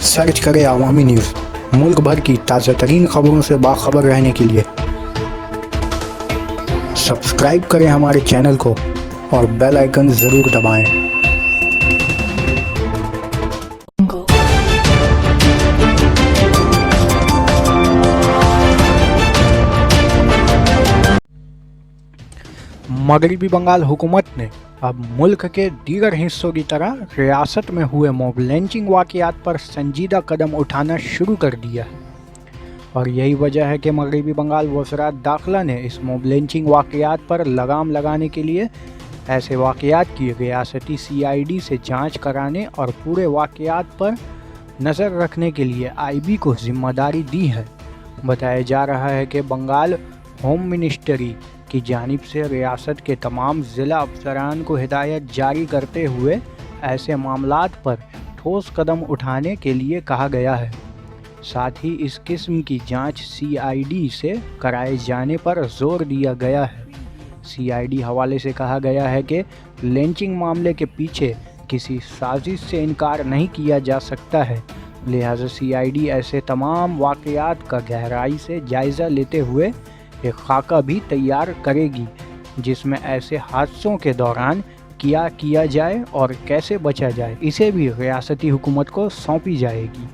Search करें अवामी news. मुल्क भर की ताज़ा तरीन खबरों से बाखबर रहने के लिए सब्सक्राइब करें हमारे चैनल को और बेल आइकन ज़रूर दबाएं। मगरबी बंगाल हुकूमत ने अब मुल्क के दीगर हिस्सों की तरह रियासत में हुए मॉब लिंचिंग वाक़यात पर संजीदा कदम उठाना शुरू कर दिया है, और यही वजह है कि मगरबी बंगाल वज़रात दाखिला ने इस मॉब लिंचिंग वाक़यात पर लगाम लगाने के लिए ऐसे वाक़यात की रियासती CID से जांच कराने और पूरे वाक़यात पर नज़र रखने के लिए IB को ज़िम्मेदारी दी है। बताया जा रहा है कि बंगाल होम मिनिस्ट्री की जानिब से रियासत के तमाम ज़िला अफसरान को हिदायत जारी करते हुए ऐसे मामलात पर ठोस कदम उठाने के लिए कहा गया है। साथ ही इस किस्म की जांच CID से कराए जाने पर जोर दिया गया है। CID हवाले से कहा गया है कि लिंचिंग मामले के पीछे किसी साजिश से इनकार नहीं किया जा सकता है, लिहाजा CID ऐसे तमाम वाक़यात का गहराई से जायज़ा लेते हुए एक खाका भी तैयार करेगी जिसमें ऐसे हादसों के दौरान क्या किया जाए और कैसे बचा जाए, इसे भी रियासती हुकूमत को सौंपी जाएगी।